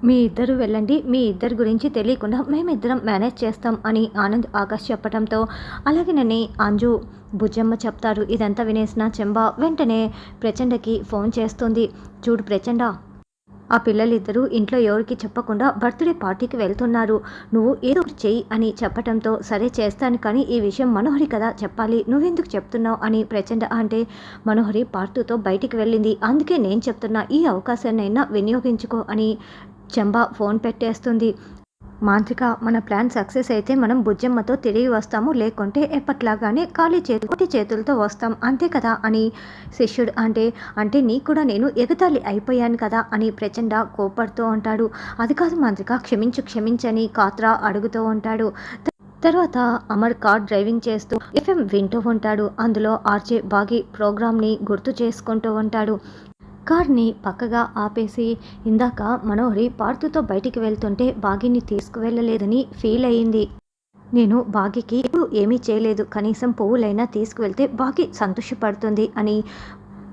మీ ఇద్దరు వెళ్ళండి, మీ ఇద్దరి గురించి తెలియకుండా మేమిద్దరం మేనేజ్ చేస్తాం అని ఆనంద్ ఆకాష్ చెప్పడంతో అలాగేనని అంజు బుజ్జమ్మ చెప్తారు. ఇదంతా వినేసిన చెంబ వెంటనే ప్రచండకి ఫోన్ చేస్తుంది. చూడు ప్రచండ, ఆ పిల్లలిద్దరూ ఇంట్లో ఎవరికి చెప్పకుండా బర్త్డే పార్టీకి వెళ్తున్నారు. నువ్వు ఏదో ఒకటి చెయ్యి అని చెప్పడంతో సరే చేస్తాను, కానీ ఈ విషయం మనోహరి కదా చెప్పాలి, నువ్వెందుకు చెప్తున్నావు అని ప్రచండ అంటే మనోహరి పార్టీతో బయటికి వెళ్ళింది, అందుకే నేను చెప్తున్నా, ఈ అవకాశాన్నైనా వినియోగించుకో అని చెంబ ఫోన్ పెట్టేస్తుంది. మాంత్రిక, మన ప్లాన్ సక్సెస్ అయితే మనం బుజ్జమ్మతో తిరిగి వస్తాము, లేకుంటే ఎప్పట్లాగానే ఖాళీ కొట్టి చేతులతో వస్తాం, అంతే కదా అని శిష్యుడు అంటే నీకు కూడా నేను ఎగతాళి అయిపోయాను కదా అని ప్రచండ కోపడుతూ ఉంటాడు. అది కాదు మాంత్రిక, క్షమించని కాత్రా అడుగుతూ ఉంటాడు. తర్వాత అమర్ కార్ డ్రైవింగ్ చేస్తూ ఎఫ్ఎం వింటూ ఉంటాడు. అందులో ఆర్జే బాగి ప్రోగ్రామ్ని గుర్తు చేసుకుంటూ ఉంటాడు. కార్ని పక్కగా ఆపేసి ఇందాక మనోహరి పార్థుతో బయటికి వెళ్తుంటే బాగిని తీసుకువెళ్ళలేదని ఫీల్ అయ్యింది. నేను బాగికి ఏమీ చేయలేదు, కనీసం పువ్వులైనా తీసుకువెళ్తే బాగి సంతోషపడుతుంది అని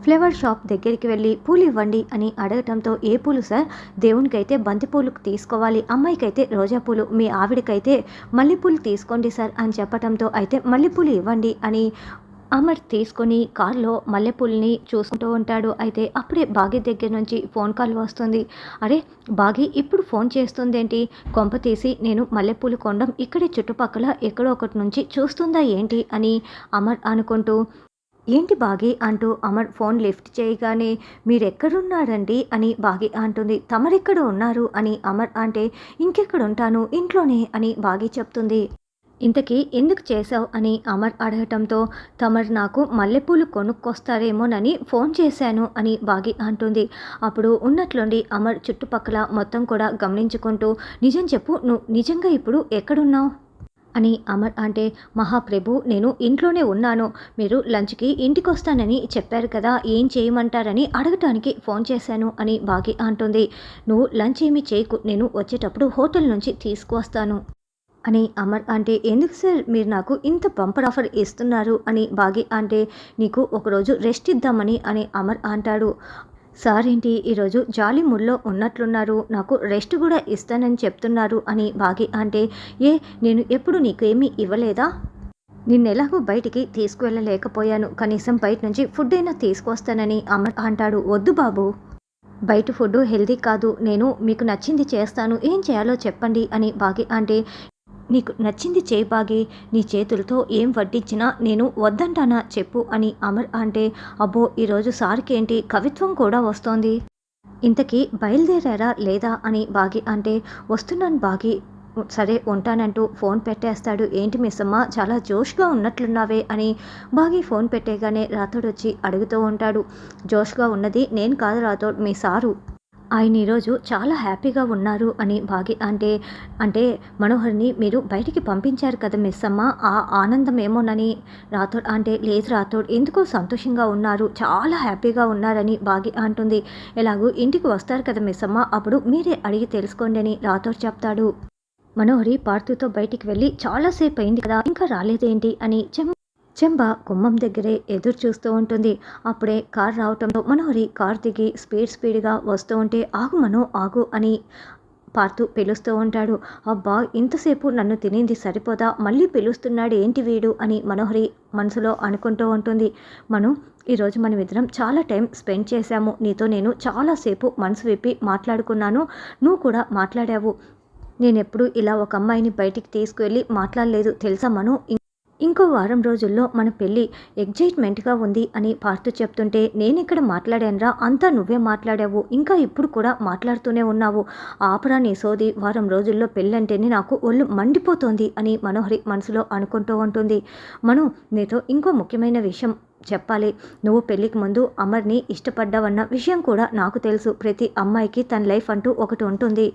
ఫ్లవర్ షాప్ దగ్గరికి వెళ్ళి పూలు ఇవ్వండి అని అడగటంతో ఏ పూలు సార్, దేవునికైతే బంతిపూలు తీసుకోవాలి, అమ్మాయికైతే రోజా పూలు, మీ ఆవిడకైతే మల్లెపూలు తీసుకోండి సార్ అని చెప్పడంతో అయితే మల్లెపూలు ఇవ్వండి అని అమర్ తీసుకొని కార్లో మల్లెపూలని చూసుకుంటూ ఉంటాడు. అయితే అప్పుడే బాగి దగ్గర నుంచి ఫోన్ కాల్ వస్తుంది. అరే బాగి ఇప్పుడు ఫోన్ చేస్తుందేంటి, కొంప తీసి నేను మల్లెపూలు కొనడం ఇక్కడే చుట్టుపక్కల ఎక్కడో ఒకటి నుంచి చూస్తుందా ఏంటి అని అమర్ అనుకుంటూ ఏంటి బాగి అంటూ అమర్ ఫోన్ లిఫ్ట్ చేయగానే మీరెక్కడున్నారండి అని బాగి అంటుంది. తమరెక్కడ ఉన్నారు అని అమర్ అంటే ఇంకెక్కడుంటాను, ఇంట్లోనే అని బాగి చెప్తుంది. ఇంతకీ ఎందుకు చేశావు అని అమర్ అడగటంతో తమరు నాకు మల్లెపూలు కొనుక్కొస్తారేమోనని ఫోన్ చేశాను అని బాగి అంటుంది. అప్పుడు ఉన్నట్లుండి అమర్ చుట్టుపక్కల మొత్తం కూడా గమనించుకుంటూ నిజం చెప్పు, నువ్వు నిజంగా ఇప్పుడు ఎక్కడున్నావు అని అమర్ అంటే మహాప్రభు నేను ఇంట్లోనే ఉన్నాను, మీరు లంచ్కి ఇంటికి వస్తానని చెప్పారు కదా, ఏం చేయమంటారని అడగటానికి ఫోన్ చేశాను అని బాగి అంటుంది. నువ్వు లంచ్ ఏమీ చేయకు, నేను వచ్చేటప్పుడు హోటల్ నుంచి తీసుకువస్తాను అని అమర్ అంటే ఎందుకు సార్ మీరు నాకు ఇంత బంపర్ ఆఫర్ ఇస్తున్నారు అని బాగి అంటే నీకు ఒకరోజు రెస్ట్ ఇద్దామని అని అమర్ అంటాడు. సార్ ఏంటి ఈరోజు జాలీ మూడ్లో ఉన్నట్లున్నారు, నాకు రెస్ట్ కూడా ఇస్తానని చెప్తున్నారు అని బాగి అంటే నేను ఎప్పుడు నీకు ఏమీ ఇవ్వలేదా, నిన్నెలాగూ బయటికి తీసుకువెళ్ళలేకపోయాను, కనీసం బయట నుంచి ఫుడ్ అయినా తీసుకొస్తానని అమర్ అంటాడు. వద్దు బాబు, బయట ఫుడ్ హెల్తీ కాదు, నేను మీకు నచ్చింది చేస్తాను, ఏం చేయాలో చెప్పండి అని బాగి అంటే నీకు నచ్చింది చేయి బాగి, నీ చేతులతో ఏం వడ్డించినా నేను వద్దంటానా చెప్పు అని అమర్ అంటే అబ్బో ఈరోజు సార్కి ఏంటి కవిత్వం కూడా వస్తోంది, ఇంతకీ బయలుదేరారా లేదా అని బాగి అంటే వస్తున్నాను బాగి, సరే ఉంటానంటూ ఫోన్ పెట్టేస్తాడు. ఏంటి మిస్సమ్మ చాలా జోష్గా ఉన్నట్లున్నావే అని బాగి ఫోన్ పెట్టేగానే రాథోడ్ వచ్చి అడుగుతూ ఉంటాడు. జోష్గా ఉన్నది నేను కాదు రాథోడ్, మీ సారు, ఆయన ఈరోజు చాలా హ్యాపీగా ఉన్నారు అని బాగి అంటే మనోహర్ని మీరు బయటికి పంపించారు కదా మిస్సమ్మ, ఆ ఆనందం ఏమోనని రాథోడ్ అంటే లేదు రాథోడ్ ఎందుకో సంతోషంగా ఉన్నారు, చాలా హ్యాపీగా ఉన్నారని బాగి అంటుంది. ఎలాగూ ఇంటికి వస్తారు కదా మిస్సమ్మ, అప్పుడు మీరే అడిగి తెలుసుకోండి అని రాథోడ్ చెప్తాడు. మనోహరి పార్థుతో బయటికి వెళ్ళి చాలాసేపు అయింది కదా ఇంకా రాలేదేంటి అని చెంబ గుమ్మం దగ్గరే ఎదురు చూస్తూ ఉంటుంది. అప్పుడే కార్ రావటంతో మనోహరి కార్ దిగి స్పీడ్గా వస్తూ ఉంటే ఆగు మనో ఆగు అని పార్థు పిలుస్తూ ఉంటాడు. అబ్బా ఇంతసేపు నన్ను తినింది సరిపోదా, మళ్ళీ పిలుస్తున్నాడు ఏంటి వీడు అని మనోహరి మనసులో అనుకుంటూ ఉంటుంది. ఈరోజు మనమిద్దరం చాలా టైం స్పెండ్ చేశాము, నీతో నేను చాలాసేపు మనసు విప్పి మాట్లాడుకున్నాను, నువ్వు కూడా మాట్లాడావు, నేనెప్పుడు ఇలా ఒక అమ్మాయిని బయటికి తీసుకువెళ్ళి మాట్లాడలేదు తెలుసా మను, ఇంకో వారం రోజుల్లో మన పెళ్ళి ఎగ్జైట్మెంట్గా ఉంది అని పార్థు చెప్తుంటే నేనెక్కడ మాట్లాడానురా, అంతా నువ్వే మాట్లాడావు, ఇంకా ఇప్పుడు కూడా మాట్లాడుతూనే ఉన్నావు, ఆపరా నీ సోది, వారం రోజుల్లో పెళ్ళంటేనే నాకు ఒళ్ళు మండిపోతోంది అని మనోహరి మనసులో అనుకుంటూ ఉంటుంది. నీతో ఇంకో ముఖ్యమైన విషయం చెప్పాలి, నువ్వు పెళ్ళికి ముందు అమర్ని ఇష్టపడ్డావన్న విషయం కూడా నాకు తెలుసు, ప్రతి అమ్మాయికి తన లైఫ్ అంటూ ఒకటి ఉంటుంది,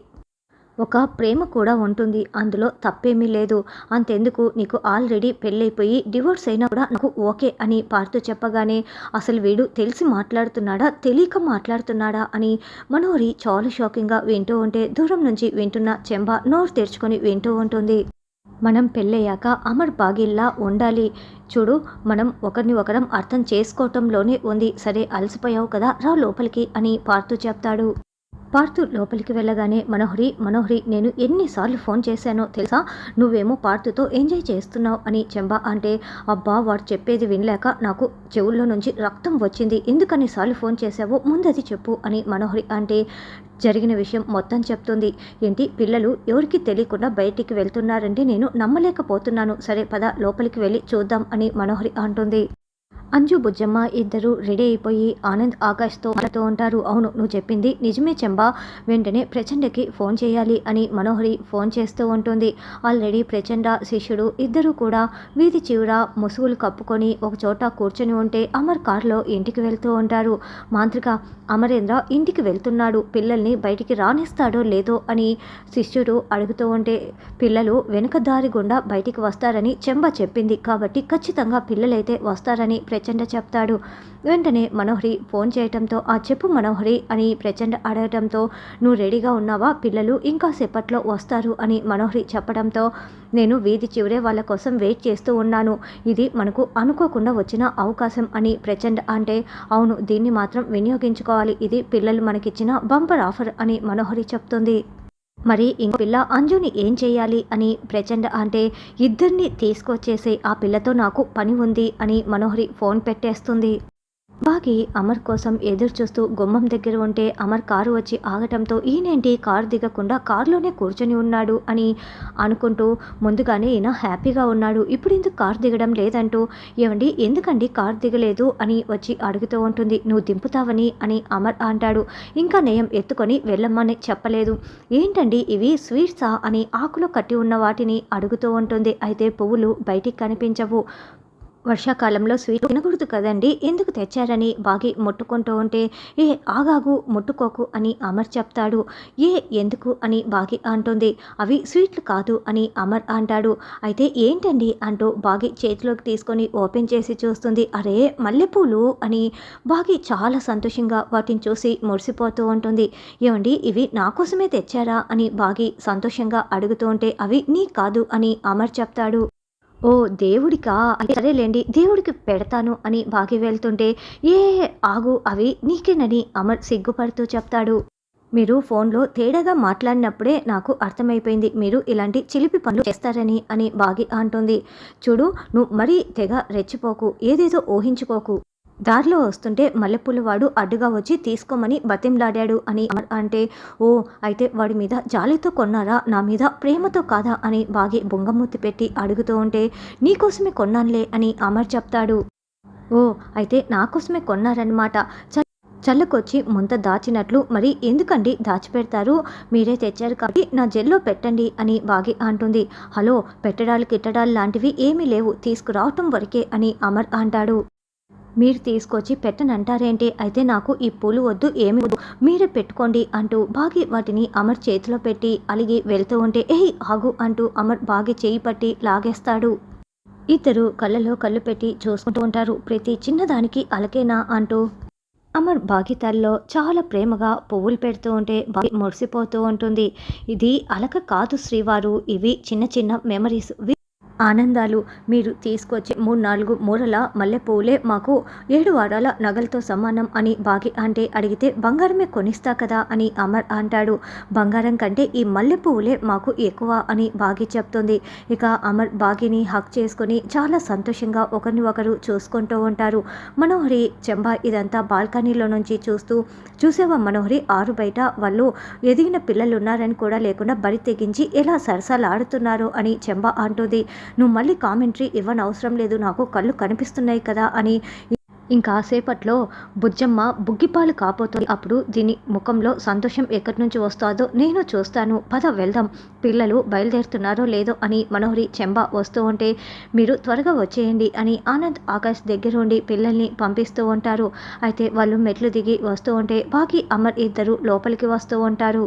ఒక ప్రేమ కూడా ఉంటుంది, అందులో తప్పేమీ లేదు, అంతెందుకు నీకు ఆల్రెడీ పెళ్ళైపోయి డివోర్స్ అయినా కూడా నాకు ఓకే అని పార్థు చెప్పగానే అసలు వీడు తెలిసి మాట్లాడుతున్నాడా తెలియక మాట్లాడుతున్నాడా అని మనోహరి చాలా షాకింగ్గా వింటూ ఉంటే దూరం నుంచి వింటున్న చెంబ నోరు తెరుచుకొని వింటూ ఉంటుంది. మనం పెళ్ళయ్యాక అమర్ బాగిల్లా ఉండాలి, చూడు మనం ఒకరిని ఒకరం అర్థం చేసుకోవటంలోనే ఉంది, సరే అలసిపోయావు కదా రా లోపలికి అని పార్థు చెప్తాడు. పార్థు లోపలికి వెళ్ళగానే మనోహరి నేను ఎన్నిసార్లు ఫోన్ చేశానో తెలుసా, నువ్వేమో పార్థుతో ఎంజాయ్ చేస్తున్నావు అని చెంబా అంటే, అబ్బా వాడు చెప్పేది వినలేక నాకు చెవుల్లో నుంచి రక్తం వచ్చింది, ఎందుకన్నిసార్లు ఫోన్ చేశావో ముందది చెప్పు అని మనోహరి అంటే జరిగిన విషయం మొత్తం చెప్తుంది. ఏంటి పిల్లలు ఎవరికి తెలియకుండా బయటికి వెళ్తున్నారంటే నేను నమ్మలేకపోతున్నాను, సరే పద లోపలికి వెళ్ళి చూద్దాం అని మనోహరి అంటుంది. అంజు బుజ్జమ్మ ఇద్దరు రెడీ అయిపోయి ఆనంద్ ఆకాష్తో మాట్లాడుతూ ఉంటారు. అవును నువ్వు చెప్పింది నిజమే చెంబా, వెంటనే ప్రచండకి ఫోన్ చేయాలి అని మనోహరి ఫోన్ చేస్తూ ఉంటుంది. ఆల్రెడీ ప్రచండ శిష్యుడు ఇద్దరు కూడా వీధి చివర ముసుగులు కప్పుకొని ఒక చోట కూర్చొని ఉంటే అమర్ కారులో ఇంటికి వెళ్తూ ఉంటారు. మాంత్రిక అమరేంద్ర ఇంటికి వెళ్తున్నాడు, పిల్లల్ని బయటికి రానిస్తాడో లేదో అని శిష్యుడు అడుగుతూ ఉంటే, పిల్లలు వెనుక దారి గుండా బయటికి వస్తారని చెంబ చెప్పింది కాబట్టి ఖచ్చితంగా పిల్లలైతే వస్తారని ప్రచండ చెప్తాడు. వెంటనే మనోహరి ఫోన్ చేయటంతో ఆ చెప్పు మనోహరి అని ప్రచండ అడగటంతో, నువ్వు రెడీగా ఉన్నావా, పిల్లలు ఇంకా సేపట్లో వస్తారు అని మనోహరి చెప్పడంతో, నేను వీధి చివరే వాళ్ళ కోసం వెయిట్ చేస్తూ ఉన్నాను, ఇది మనకు అనుకోకుండా వచ్చిన అవకాశం అని ప్రచండ అంటే, అవును దీన్ని మాత్రం వినియోగించుకోవాలి, ఇది పిల్లలు మనకిచ్చిన బంపర్ ఆఫర్ అని మనోహరి చెప్తుంది. మరి ఇంకో పిల్ల అంజుని ఏం చేయాలి అని ప్రచండ అంటే, ఇద్దరిని తీసుకొచ్చేసే, ఆ పిల్లతో నాకు పని ఉంది అని మనోహరి ఫోన్ పెట్టేస్తుంది. బాగి అమర్ కోసం ఎదురు చూస్తూ గుమ్మం దగ్గర ఉంటే అమర్ కారు వచ్చి ఆగటంతో, ఈయనేంటి కారు దిగకుండా కారులోనే కూర్చొని ఉన్నాడు అని అనుకుంటూ, ముందుగానే ఈయన హ్యాపీగా ఉన్నాడు, ఇప్పుడు ఎందుకు కారు దిగడం లేదంటూ, ఏమండి ఎందుకండి కారు దిగలేదు అని వచ్చి అడుగుతూ ఉంటుంది. నువ్వు దింపుతావని అని అమర్ అంటాడు. ఇంకా నయం ఎత్తుకొని వెళ్ళమ్మని చెప్పలేదు, ఏంటండి ఇవి స్వీట్సా అని ఆకులో కట్టి ఉన్న వాటిని అడుగుతూ ఉంటుంది. అయితే పువ్వులు బయటికి కనిపించవు, వర్షాకాలంలో స్వీట్ తినకూడదు కదండి, ఎందుకు తెచ్చారని బాగి ముట్టుకుంటూ ఉంటే, ఏ ఆగాగు ముట్టుకోకు అని అమర్ చెప్తాడు. ఏ ఎందుకు అని బాగి అంటుంది. అవి స్వీట్లు కాదు అని అమర్ అంటాడు. అయితే ఏంటండి అంటూ బాగి చేతిలోకి తీసుకొని ఓపెన్ చేసి చూస్తుంది. అరే మల్లెపూలు అని బాగి చాలా సంతోషంగా వాటిని చూసి మురిసిపోతూ ఉంటుంది. ఏమండి ఇవి నా కోసమే తెచ్చారా అని బాగి సంతోషంగా అడుగుతూ ఉంటే, అవి నీ కాదు అని అమర్ చెప్తాడు. ఓ దేవుడికా, సరేలేండి దేవుడికి పెడతాను అని బాగి వెళ్తుంటే, ఏ ఆగు అవి నీకేనని అమర్ సిగ్గుపడుతూ చెప్తాడు. మీరు ఫోన్లో తేడాగా మాట్లాడినప్పుడే నాకు అర్థమైపోయింది, మీరు ఇలాంటి చిలిపి పనులు చేస్తారని అని బాగి అంటుంది. చూడు నువ్వు మరీ తెగ రెచ్చిపోకు, ఏదేదో ఊహించుకోకు, దారిలో వస్తుంటే మల్లెపూలు వాడు అడ్డుగా వచ్చి తీసుకోమని బతింలాడాడు అని అమర్ అంటే, ఓ అయితే వాడి మీద జాలితో కొన్నారా, నా మీద ప్రేమతో కాదా అని బాగి బొంగమూతి పెట్టి అడుగుతూ ఉంటే, నీకోసమే కొన్నానులే అని అమర్ చెప్తాడు. ఓ అయితే నా కోసమే కొన్నారన్నమాట, చల్లకొచ్చి ముంత దాచినట్లు మరి ఎందుకండి దాచిపెడతారు, మీరే తెచ్చారు కాబట్టి నా జెల్లో పెట్టండి అని బాగి అంటుంది. హలో పెట్టడాలు కిట్టడాలు లాంటివి ఏమీ లేవు, తీసుకురావటం వరకే అని అమర్ అంటాడు. మీరు తీసుకొచ్చి పెట్టనంటారేంటి, అయితే నాకు ఈ పూలు వద్దు ఏమి వద్దు మీరే పెట్టుకోండి అంటూ బాగి వాటిని అమర్ చేతిలో పెట్టి అలిగి వెళ్తూ ఉంటే, ఏయ్ ఆగు అంటూ అమర్ బాగి చేయి పట్టి లాగేస్తాడు. ఇద్దరు కళ్ళలో కళ్ళు పెట్టి చూసుకుంటూ ఉంటారు. ప్రతి చిన్నదానికి అలకేనా అంటూ అమర్ బాగి తల్లో చాలా ప్రేమగా పువ్వులు పెడుతూ ఉంటే బాగి మురిసిపోతూ ఉంటుంది. ఇది అలక కాదు శ్రీవారు, ఇవి చిన్న చిన్న మెమరీస్, ఆనందాలు, మీరు తీసుకొచ్చి 3-4 మూరల మల్లెపూలే మాకు 7 వారాల నగలతో సమానం అని బాగి అంటే అడిగితే, బంగారమే కొనిస్తా కదా అని అమర్ అంటాడు. బంగారం కంటే ఈ మల్లెపూలే మాకు ఎక్కువ అని బాగి చెప్తుంది. ఇక అమర్ బాగిని హక్ చేసుకుని చాలా సంతోషంగా ఒకరిని ఒకరు చూసుకుంటూ ఉంటారు. మనోహరి చెంబా ఇదంతా బాల్కనీలో నుంచి చూస్తూ, చూసేవా మనోహరి ఆరు బయట వాళ్ళు ఎదిగిన పిల్లలు ఉన్నారని కూడా లేకుండా బరి తెగించి ఎలా సరసాలాడుతున్నారో అని చెంబా అంటుంది. నువ్వు మళ్ళీ కామెంటరీ ఇవ్వనవసరం లేదు, నాకు కళ్ళు కనిపిస్తున్నాయి కదా అని. ఇంకాసేపట్లో బుజ్జమ్మ బుగ్గిపాలు కాబోతుంది, అప్పుడు దీని ముఖంలో సంతోషం ఎక్కడి నుంచి వస్తుందో నేను చూస్తాను, పద వెళ్దాం, పిల్లలు బయలుదేరుతున్నారో లేదో అని మనోహరి చెంబా వస్తూ ఉంటే, మీరు త్వరగా వచ్చేయండి అని ఆనంద్ ఆకాష్ దగ్గరుండి పిల్లల్ని పంపిస్తూ ఉంటారు. అయితే వాళ్ళు మెట్లు దిగి వస్తూ ఉంటే బాగి అమర్ ఇద్దరు లోపలికి వస్తూ ఉంటారు.